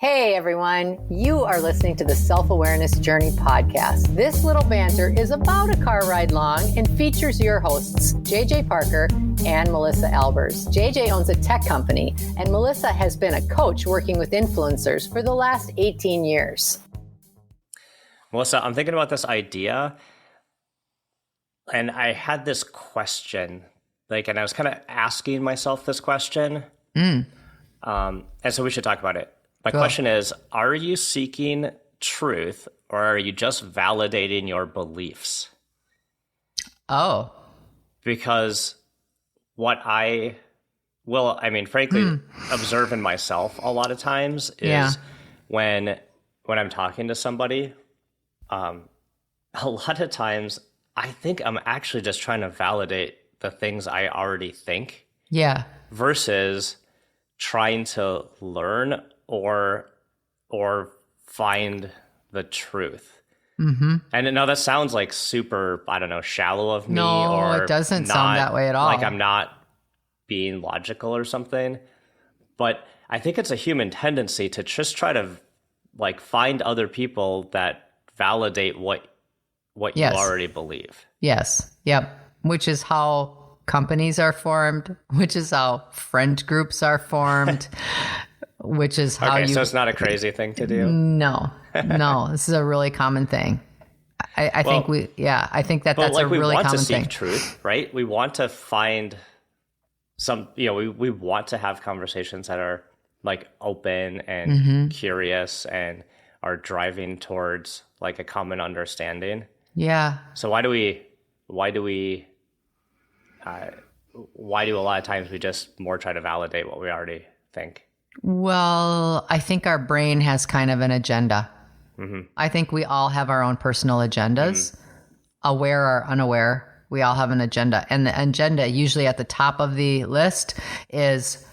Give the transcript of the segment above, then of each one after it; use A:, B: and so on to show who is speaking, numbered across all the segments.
A: Hey everyone, you are listening to the Self-Awareness Journey podcast. This little banter is about a car ride long and features your hosts, JJ Parker and Melissa Albers. JJ owns a tech company and Melissa has been a coach working with influencers for the last 18 years.
B: Melissa, I'm thinking about this idea and I had this question, and I was kind of asking myself this question. And so we should talk about it. My question is, are you seeking truth or are you just validating your beliefs?
A: Oh.
B: Because what frankly, observe in myself a lot of times is when I'm talking to somebody, a lot of times I think I'm actually just trying to validate the things I already think.
A: Yeah.
B: Versus trying to learn or find the truth. Mm-hmm. And I know that sounds like super, shallow of me.
A: No, it doesn't sound that way at all.
B: Like I'm not being logical or something. But I think it's a human tendency to just try to find other people that validate what you already believe.
A: Yes. Yep. Which is how companies are formed, which is how friend groups are formed. Which is how
B: so it's not a crazy thing to do?
A: No, this is a really common thing. I think that's a really common thing.
B: We want to seek truth, right? We want to find we want to have conversations that are open and curious and are driving towards a common understanding.
A: Yeah.
B: So why do a lot of times we just more try to validate what we already think?
A: Well, I think our brain has kind of an agenda. Mm-hmm. I think we all have our own personal agendas, aware or unaware. We all have an agenda. And the agenda usually at the top of the list is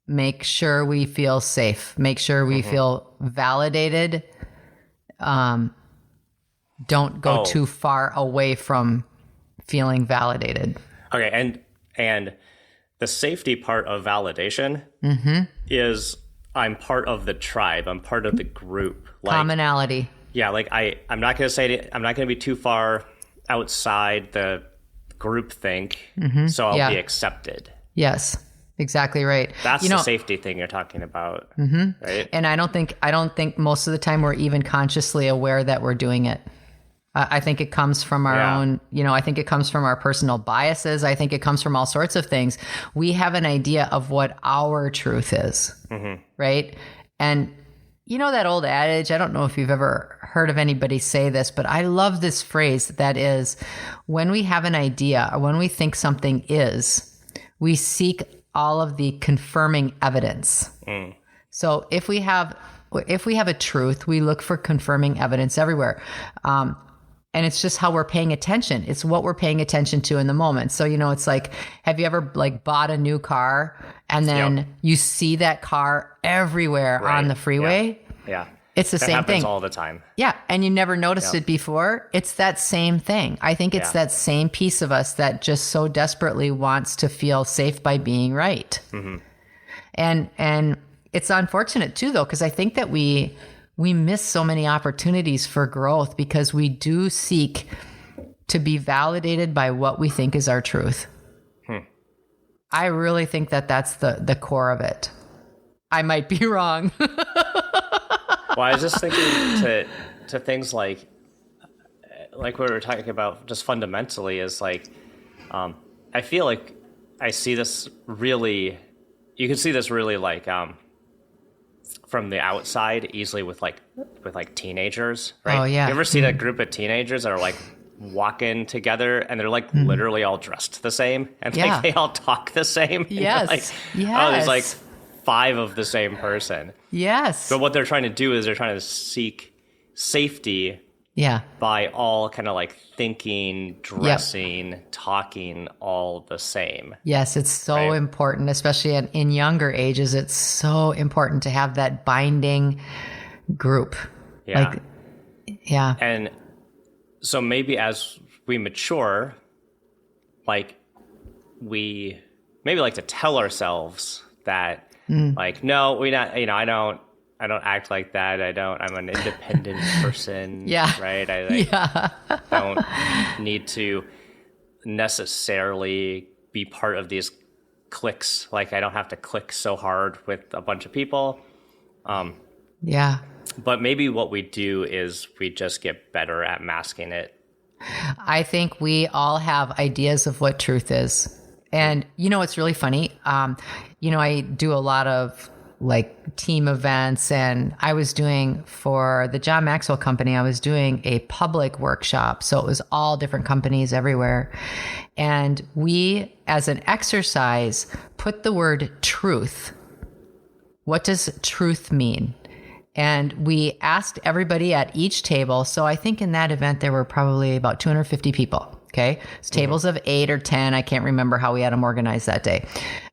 A: make sure we feel safe, make sure we feel validated. Don't go too far away from feeling validated.
B: Okay. And the safety part of validation is I'm part of the tribe. I'm part of the group.
A: Commonality.
B: Yeah. I'm not going to be too far outside the group think. So I'll be accepted.
A: Yes, exactly right.
B: That's the safety thing you're talking about. Right.
A: And I don't think most of the time we're even consciously aware that we're doing it. I think it comes from our own, I think it comes from our personal biases. I think it comes from all sorts of things. We have an idea of what our truth is, right? And that old adage, I don't know if you've ever heard of anybody say this, but I love this phrase that is, when we have an idea or when we think something is, we seek all of the confirming evidence. So if we have a truth, we look for confirming evidence everywhere. And it's just how we're paying attention. It's what we're paying attention to in the moment. So, it's have you ever
B: bought
A: a new car and then you see that car everywhere on the freeway?
B: Yeah.
A: It's the same thing.
B: That happens all the time.
A: Yeah. And you never noticed it before. It's that same thing. I think it's that same piece of us that just so desperately wants to feel safe by being right. And it's unfortunate too, though, because I think that we miss so many opportunities for growth because we do seek to be validated by what we think is our truth. I really think that that's the core of it. I might be wrong.
B: Well, I was just thinking to things like what we were talking about just fundamentally is I feel like I see this really, you can see this really from the outside easily with teenagers, right?
A: Oh yeah.
B: You ever seen a group of teenagers that are walking together and they're literally all dressed the same and they all talk the same?
A: Yes.
B: Oh, there's 5 of the same person.
A: Yes.
B: But what they're trying to do is they're trying to seek safety by all kind of thinking, dressing, talking all the same.
A: Yes, it's so important, especially in younger ages. It's so important to have that binding group.
B: Yeah. And so maybe as we mature, we maybe like to tell ourselves that no, we not, I don't act like that. I'm an independent person.
A: Yeah.
B: Right. Don't need to necessarily be part of these cliques. Like I don't have to click so hard with a bunch of people.
A: Yeah.
B: But maybe what we do is we just get better at masking it.
A: I think we all have ideas of what truth is. And it's really funny. I do a lot of like team events, and I was doing for the John Maxwell Company, I was doing a public workshop. So it was all different companies everywhere. And we, as an exercise, put the word truth. What does truth mean? And we asked everybody at each table. So I think in that event, there were probably about 250 people. Okay. It's tables of 8 or 10. I can't remember how we had them organized that day.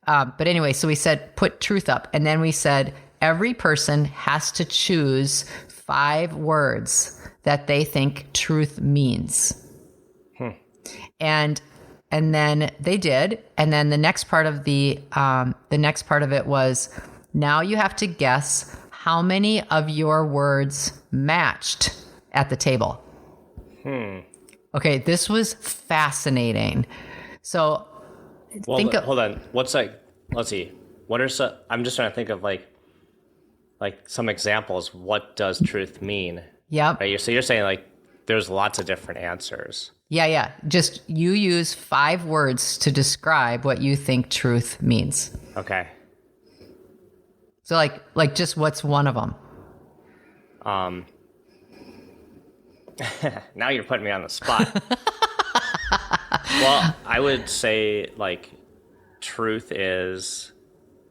A: But anyway, so we said, put truth up. And then we said, every person has to choose 5 words that they think truth means. And then they did. And then the next part of it was, now you have to guess how many of your words matched at the table. Okay, this was fascinating. So,
B: hold on. What's like? Let's see. What are some? I'm just trying to think of like some examples. What does truth mean?
A: Yep.
B: Right. So you're saying like there's lots of different answers.
A: Yeah. Just you use 5 words to describe what you think truth means.
B: Okay.
A: So like just what's one of them?
B: Now you're putting me on the spot. Well, I would say like truth is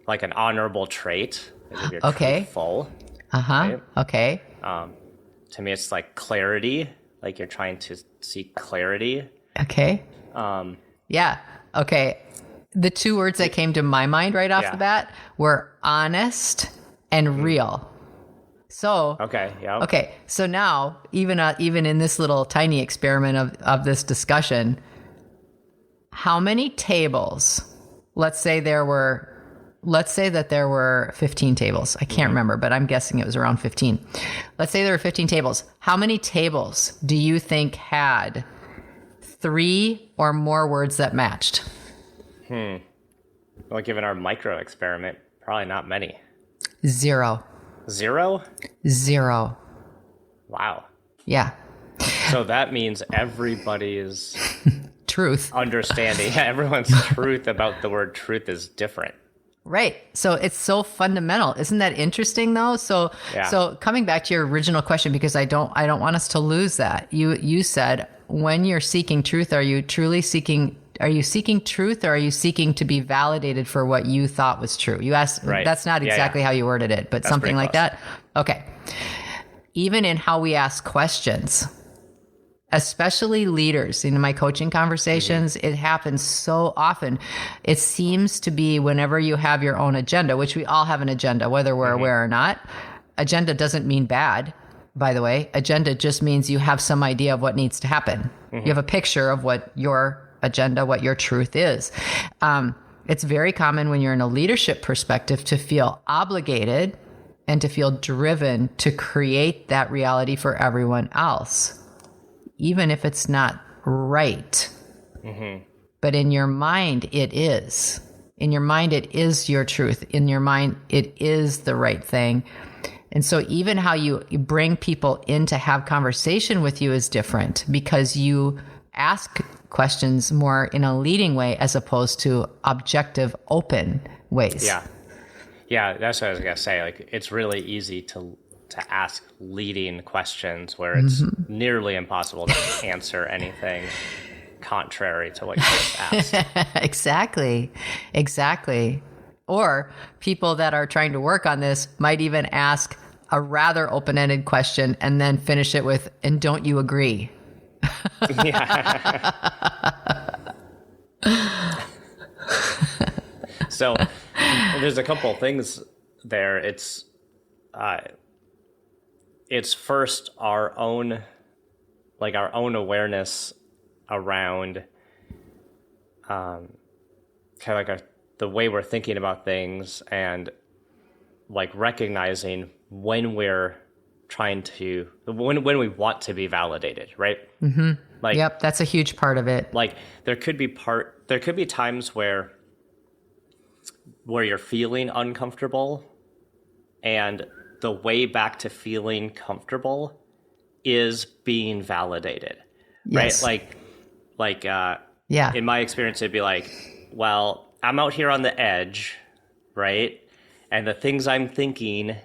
B: like an honorable trait. Like if you're truthful. Right?
A: Okay.
B: To me, it's like clarity. Like you're trying to seek clarity.
A: Okay. Yeah. Okay. The 2 words that came to my mind right off the bat were honest and real. So okay. So now, even in this little tiny experiment of this discussion, how many tables? Let's say that there were 15 tables. I can't remember, but I'm guessing it was around 15. Let's say there were 15 tables. How many tables do you think had 3 or more words that matched?
B: Well, given our micro experiment, probably not many.
A: 0.
B: 0?
A: 0.
B: Wow.
A: Yeah.
B: So that means everybody's
A: truth
B: understanding, everyone's truth about the word truth is different.
A: Right. So it's so fundamental. Isn't that interesting though? So coming back to your original question, because I don't want us to lose that. You said when you're seeking truth, are you seeking truth, or are you seeking to be validated for what you thought was true? You asked, that's not exactly how you worded it, but that's something like that. Okay. Even in how we ask questions, especially leaders, in my coaching conversations, it happens so often. It seems to be whenever you have your own agenda, which we all have an agenda, whether we're aware or not. Agenda doesn't mean bad, by the way. Agenda just means you have some idea of what needs to happen. You have a picture of what your agenda, what your truth is. It's very common when you're in a leadership perspective to feel obligated and to feel driven to create that reality for everyone else, even if it's not right. But in your mind, it is. In your mind, it is your truth. In your mind, it is the right thing. And so even how you bring people in to have conversation with you is different, because you ask questions more in a leading way as opposed to objective, open ways.
B: Yeah, that's what I was gonna say. Like, it's really easy to ask leading questions where it's nearly impossible to answer anything contrary to what you just asked. Exactly. Or people that are trying to work on this might even ask a rather open-ended question and then finish it with, "And don't you agree?" So there's a couple things there. It's first our own awareness around kind of like the way we're thinking about things, and like recognizing when we're trying to, when we want to be validated, right? Like,
A: Yep, that's a huge part of it.
B: like there could be times where you're feeling uncomfortable, and the way back to feeling comfortable is being validated.
A: Yes.
B: Right?
A: Yeah.
B: In my experience, it'd be like, well, I'm out here on the edge, right? And the things I'm thinking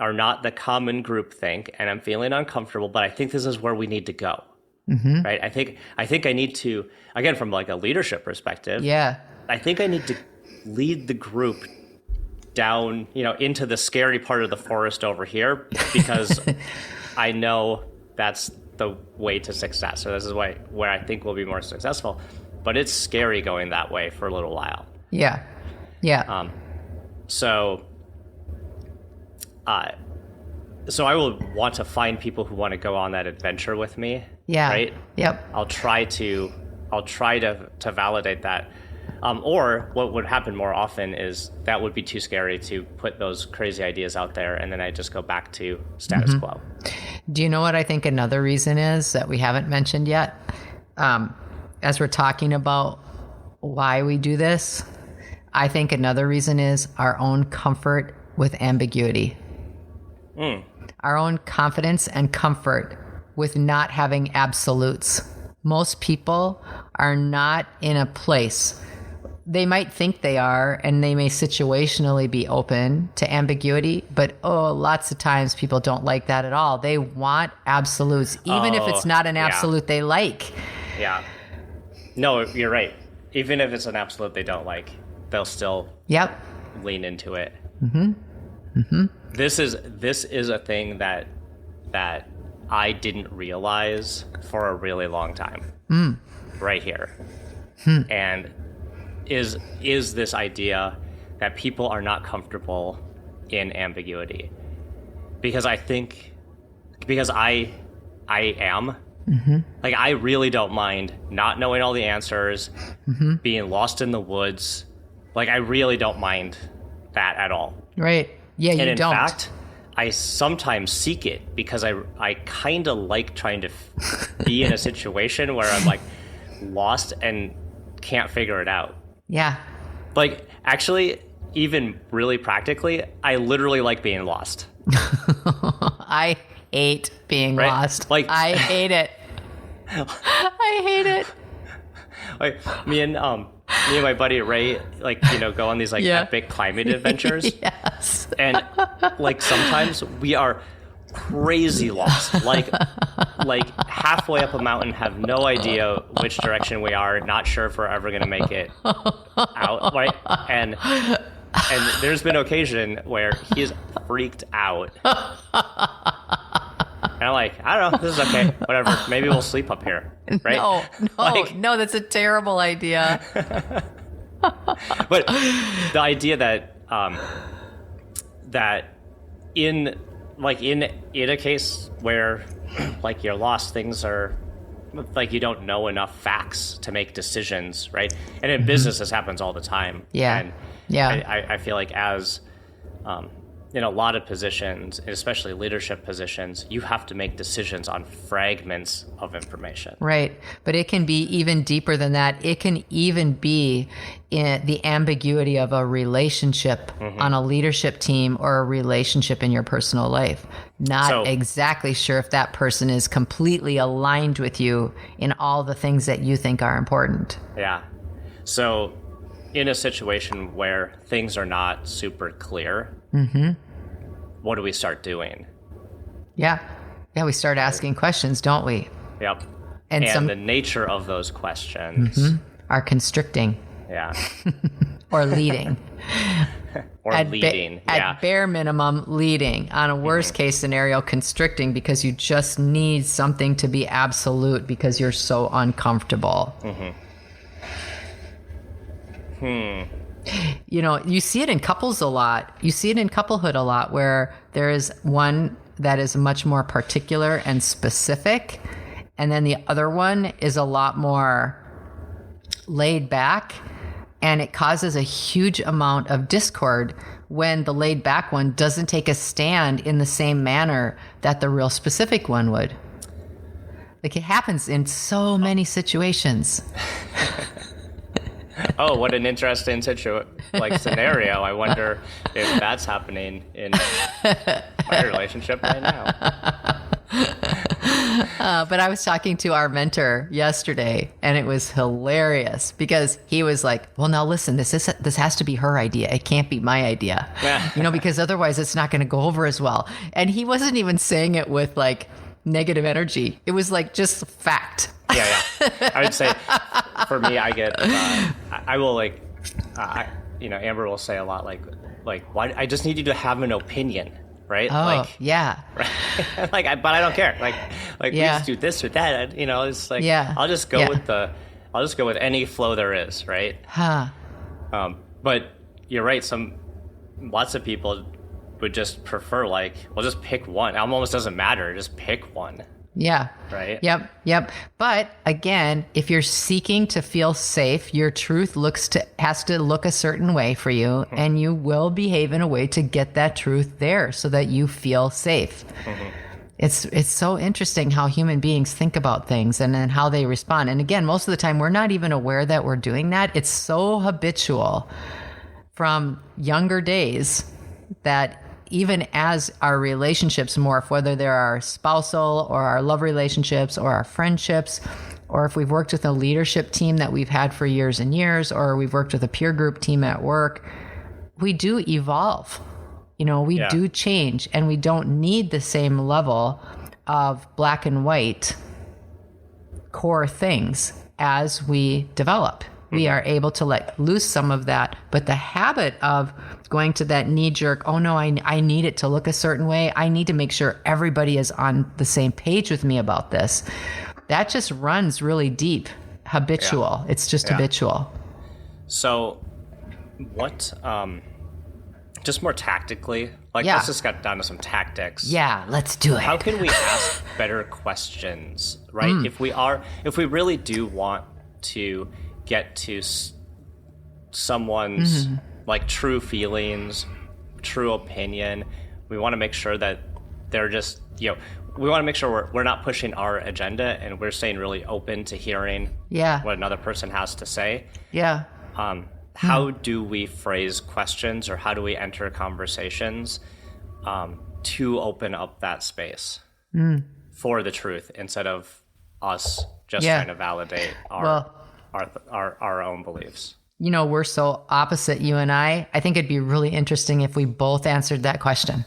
B: are not the common group think, and I'm feeling uncomfortable, but I think this is where we need to go. Right? I think I need to, again, from like a leadership perspective,
A: Yeah.
B: I think I need to lead the group down, into the scary part of the forest over here, because I know that's the way to success. So this is where I think we'll be more successful. But it's scary going that way for a little while.
A: Yeah. Yeah.
B: So I will want to find people who want to go on that adventure with me.
A: Yeah.
B: Right?
A: Yep.
B: I'll try to validate that. Or what would happen more often is that would be too scary to put those crazy ideas out there, and then I just go back to status quo.
A: Do you know what I think another reason is that we haven't mentioned yet? As we're talking about why we do this, I think another reason is our own comfort with ambiguity. Our own confidence and comfort with not having absolutes. Most people are not in a place. They might think they are, and they may situationally be open to ambiguity, but lots of times people don't like that at all. They want absolutes, even if it's not an absolute they like.
B: Yeah. No, you're right. Even if it's an absolute they don't like, they'll still lean into it. This is a thing that I didn't realize for a really long time. Right here. And is this idea that people are not comfortable in ambiguity. Because I am. Like, I really don't mind not knowing all the answers, being lost in the woods. Like, I really don't mind that at all.
A: Right. Yeah, you don't.
B: And in fact, I sometimes seek it because I kind of like trying to be in a situation where I'm like lost and can't figure it out.
A: Yeah.
B: Like, actually, even really practically, I literally like being lost.
A: I hate being lost.
B: Like,
A: I hate it. I hate it.
B: Like, me and my buddy Ray, go on these epic climbing adventures.
A: Yes.
B: And sometimes we are crazy lost. Like halfway up a mountain, have no idea which direction we are, not sure if we're ever going to make it out. Right. And there's been occasion where he's freaked out. And I'm like, I don't know, this is okay, whatever. Maybe we'll sleep up here, right?
A: No, that's a terrible idea.
B: But the idea that in a case where you're lost, things are you don't know enough facts to make decisions, right? And in business, this happens all the time.
A: Yeah.
B: And
A: yeah.
B: I feel like as in a lot of positions, especially leadership positions, you have to make decisions on fragments of information.
A: Right. But it can be even deeper than that. It can even be in the ambiguity of a relationship on a leadership team or a relationship in your personal life. Not exactly sure if that person is completely aligned with you in all the things that you think are important.
B: Yeah. So in a situation where things are not super clear, what do we start doing? Yeah, we start asking questions, don't we? Yep. And the nature of those questions
A: are constricting.
B: Yeah.
A: Or leading.
B: Leading.
A: At bare minimum, leading. On a worst case scenario, constricting, because you just need something to be absolute because you're so uncomfortable. You know, you see it in couples a lot. You see it in couplehood a lot, where there is one that is much more particular and specific, and then the other one is a lot more laid back, and it causes a huge amount of discord when the laid back one doesn't take a stand in the same manner that the real specific one would. Like, it happens in so many situations.
B: Oh, what an interesting scenario. I wonder if that's happening in my relationship right now.
A: But I was talking to our mentor yesterday, and it was hilarious because he was like, well, now listen, this has to be her idea. It can't be my idea, because otherwise it's not going to go over as well. And he wasn't even saying it with like negative energy. It was like just fact.
B: Yeah. I would say for me, I get, I will like, Amber will say a lot like, why? I just need you to have an opinion. Right?
A: Oh, yeah.
B: Right? But I don't care. We just do this or that. It's like, I'll just go with any flow there is. Right.
A: Huh.
B: But you're right. Lots of people would just prefer just pick one. It almost doesn't matter. Just pick one.
A: Yeah.
B: Right.
A: Yep. But again, if you're seeking to feel safe, your truth has to look a certain way for you, mm-hmm. and you will behave in a way to get that truth there so that you feel safe. Mm-hmm. It's so interesting how human beings think about things and then how they respond. And again, most of the time we're not even aware that we're doing that. It's so habitual from younger days that even as our relationships morph, whether they're our spousal or our love relationships or our friendships, or if we've worked with a leadership team that we've had for years and years, or we've worked with a peer group team at work, we do evolve. We do change, and we don't need the same level of black and white core things as we develop. We are able to let loose some of that. But the habit of going to that knee-jerk, oh no, I need it to look a certain way. I need to make sure everybody is on the same page with me about this. That just runs really deep. Habitual. Yeah. It's just habitual.
B: So what, just more tactically, let's just get down to some tactics.
A: Yeah, let's do it.
B: How can we ask better questions, right? If we really do want to get to someone's true feelings, true opinion, we want to make sure that they're just, we want to make sure we're not pushing our agenda, and we're staying really open to hearing what another person has to say.
A: Yeah.
B: How do we phrase questions, or how do we enter conversations to open up that space for the truth, instead of us just trying to validate our own beliefs?
A: We're so opposite, you and I. I think it'd be really interesting if we both answered that question,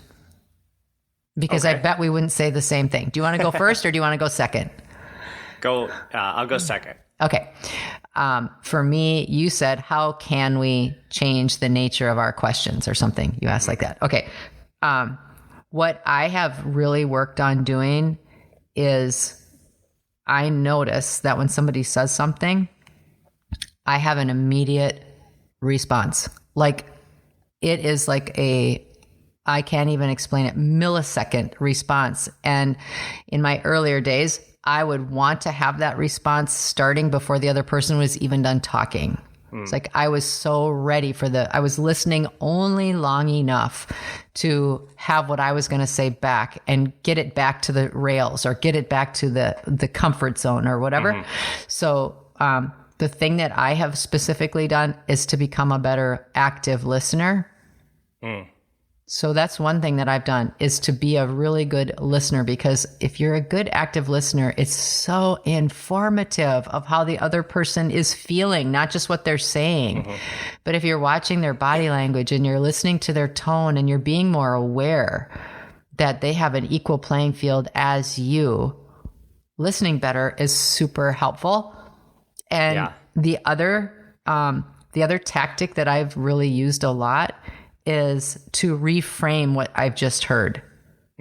A: because I bet we wouldn't say the same thing. Do you want to go first, or do you want to go second?
B: I'll go second.
A: Okay. For me, you said, how can we change the nature of our questions, or something? You asked like that. Okay. What I have really worked on doing is, I notice that when somebody says something, I have an immediate response. It is I can't even explain it, millisecond response. And in my earlier days, I would want to have that response starting before the other person was even done talking. It's like I was so ready I was listening only long enough to have what I was going to say back and get it back to the rails, or get it back to the comfort zone, or whatever. Mm-hmm. So the thing that I have specifically done is to become a better active listener. So that's one thing that I've done, is to be a really good listener, because if you're a good active listener, it's so informative of how the other person is feeling, not just what they're saying. Mm-hmm. But if you're watching their body language, and you're listening to their tone, and you're being more aware that they have an equal playing field as you, listening better is super helpful. And the other tactic that I've really used a lot is to reframe what I've just heard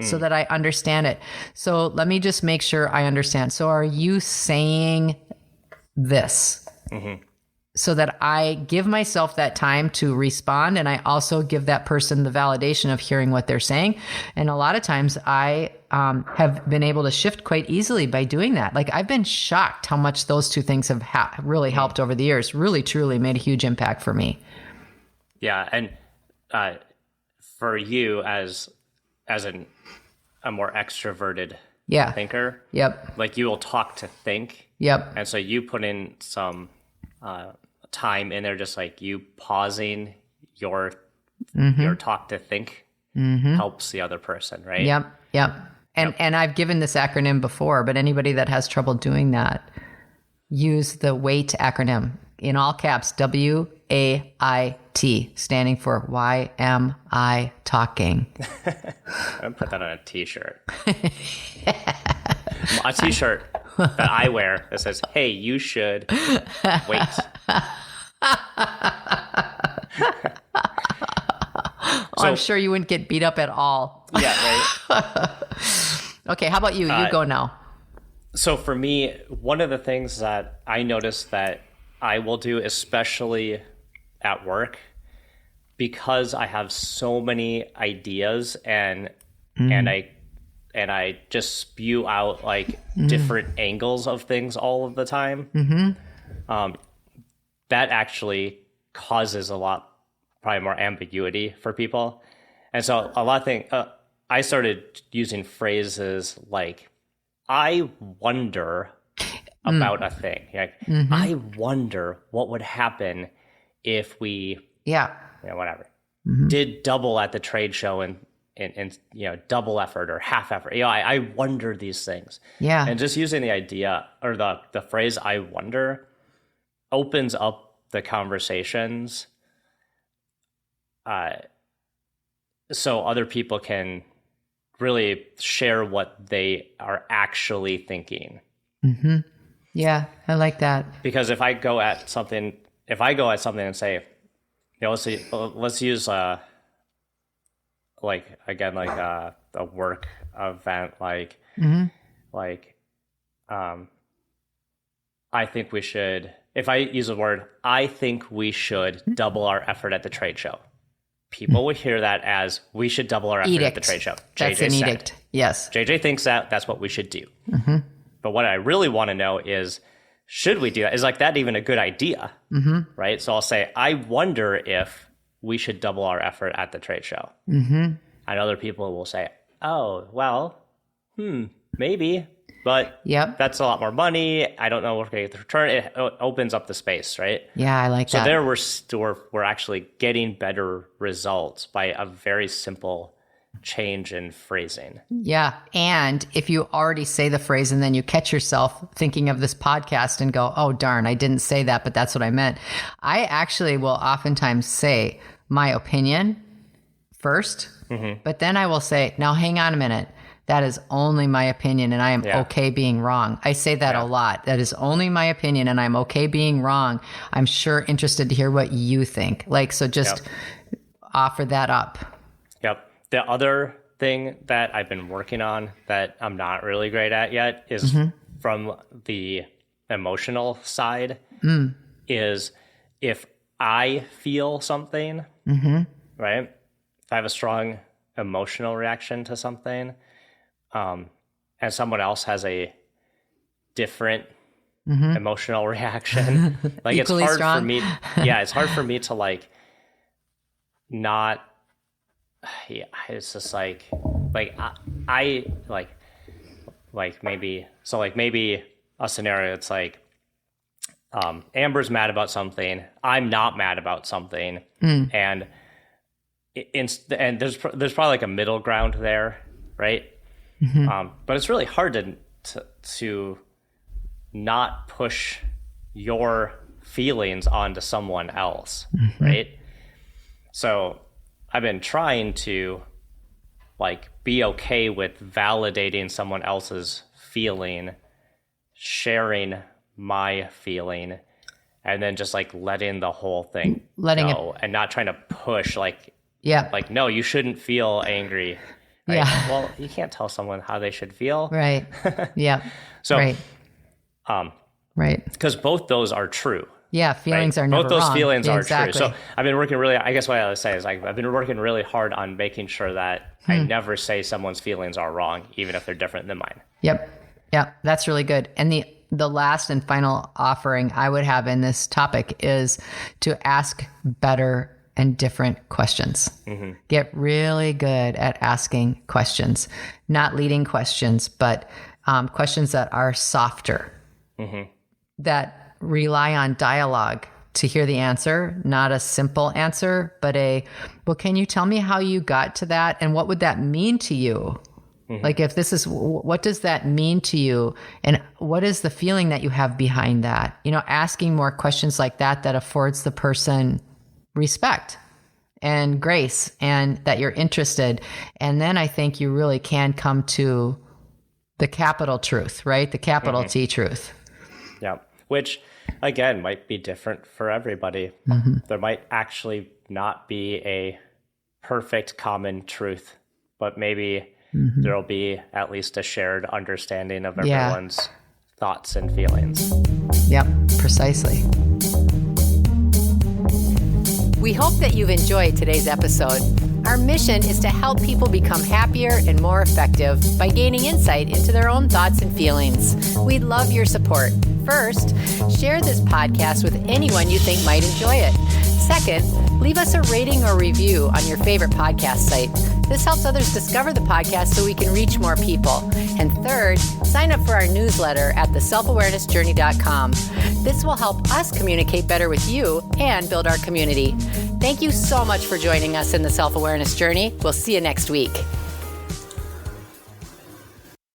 A: so that I understand it. So let me just make sure I understand. So are you saying this? Mm-hmm. So that I give myself that time to respond, and I also give that person the validation of hearing what they're saying. And a lot of times I have been able to shift quite easily by doing that. I've been shocked how much those two things have really helped over the years. Really, truly made a huge impact for me.
B: Yeah. And for you as a more extroverted thinker, like you will talk to think. And so you put in some time in there, just like you pausing your talk to think helps the other person, right?
A: And I've given this acronym before, but anybody that has trouble doing that, use the WAIT acronym in all caps, WAIT, standing for Why Am I Talking?
B: I'm going to put that on a t-shirt. A t-shirt that I wear that says, hey, you should wait.
A: I'm sure you wouldn't get beat up at all.
B: Yeah, right.
A: Okay, how about you? You go now.
B: So for me, one of the things that I noticed that I will do, especially at work, because I have so many ideas and I just spew out like different angles of things all of the time. That actually causes a lot, probably more ambiguity for people. And so a lot of things, I started using phrases like, I wonder about a thing. Like, I wonder what would happen if we, whatever, did double at the trade show and double effort or half effort. I wonder these things. And just using the idea or the phrase "I wonder" opens up the conversations, so other people can really share what they are actually thinking.
A: Yeah, I like that.
B: Because if I go at something and say, let's use a work event, I think we should, if I use the word, I think we should double our effort at the trade show. People would hear that as we should double our effort at the trade show.
A: That's
B: JJ
A: an
B: said.
A: edict. Yes.
B: JJ thinks that's what we should do. But what I really want to know is, should we do that? Is like that even a good idea? Right? So I'll say, I wonder if we should double our effort at the trade show. And other people will say, oh, well, maybe. But that's a lot more money. I don't know if we're going to get the return. It opens up the space, right?
A: Yeah, I like that.
B: So there we're actually getting better results by a very simple change in phrasing.
A: Yeah. And if you already say the phrase and then you catch yourself thinking of this podcast and go, oh, darn, I didn't say that, but that's what I meant. I actually will oftentimes say my opinion first, but then I will say, now hang on a minute. That is only my opinion and I am okay being wrong. I say that a lot. That is only my opinion and I'm okay being wrong. I'm sure interested to hear what you think. So just offer that up.
B: The other thing that I've been working on that I'm not really great at yet is from the emotional side, is if I feel something, right? If I have a strong emotional reaction to something, and someone else has a different emotional reaction, like it's hard for me. It's hard for me to not. Yeah, it's just like I maybe a scenario. It's like Amber's mad about something. I'm not mad about something, and there's probably like a middle ground there, right? But it's really hard to not push your feelings onto someone else, right? So I've been trying to be okay with validating someone else's feeling, sharing my feeling, and then just letting the whole thing go and not trying to push no, you shouldn't feel angry. Right?
A: Yeah.
B: Well, you can't tell someone how they should feel.
A: Right. Yeah.
B: So,
A: right.
B: Because both those are true.
A: Yeah, feelings are never
B: wrong. Both those feelings are true. So I've been working really, I guess what I would say is I've been working really hard on making sure that I never say someone's feelings are wrong, even if they're different than mine.
A: Yep. Yeah, that's really good. And the last and final offering I would have in this topic is to ask better and different questions. Get really good at asking questions, not leading questions, but questions that are softer, that rely on dialogue to hear the answer, not a simple answer, but well, can you tell me how you got to that? And what would that mean to you? Like if this is, what does that mean to you? And what is the feeling that you have behind that? Asking more questions like that affords the person respect and grace and that you're interested. And then I think you really can come to the capital truth, right? The capital T truth.
B: Yeah. Which again, might be different for everybody. There might actually not be a perfect common truth, but maybe there'll be at least a shared understanding of everyone's thoughts and feelings.
A: Yep, precisely. We hope that you've enjoyed today's episode. Our mission is to help people become happier and more effective by gaining insight into their own thoughts and feelings. We'd love your support. First, share this podcast with anyone you think might enjoy it. Second, leave us a rating or review on your favorite podcast site. This helps others discover the podcast so we can reach more people. And third, sign up for our newsletter at theselfawarenessjourney.com. This will help us communicate better with you and build our community. Thank you so much for joining us in the Self-Awareness Journey. We'll see you next week.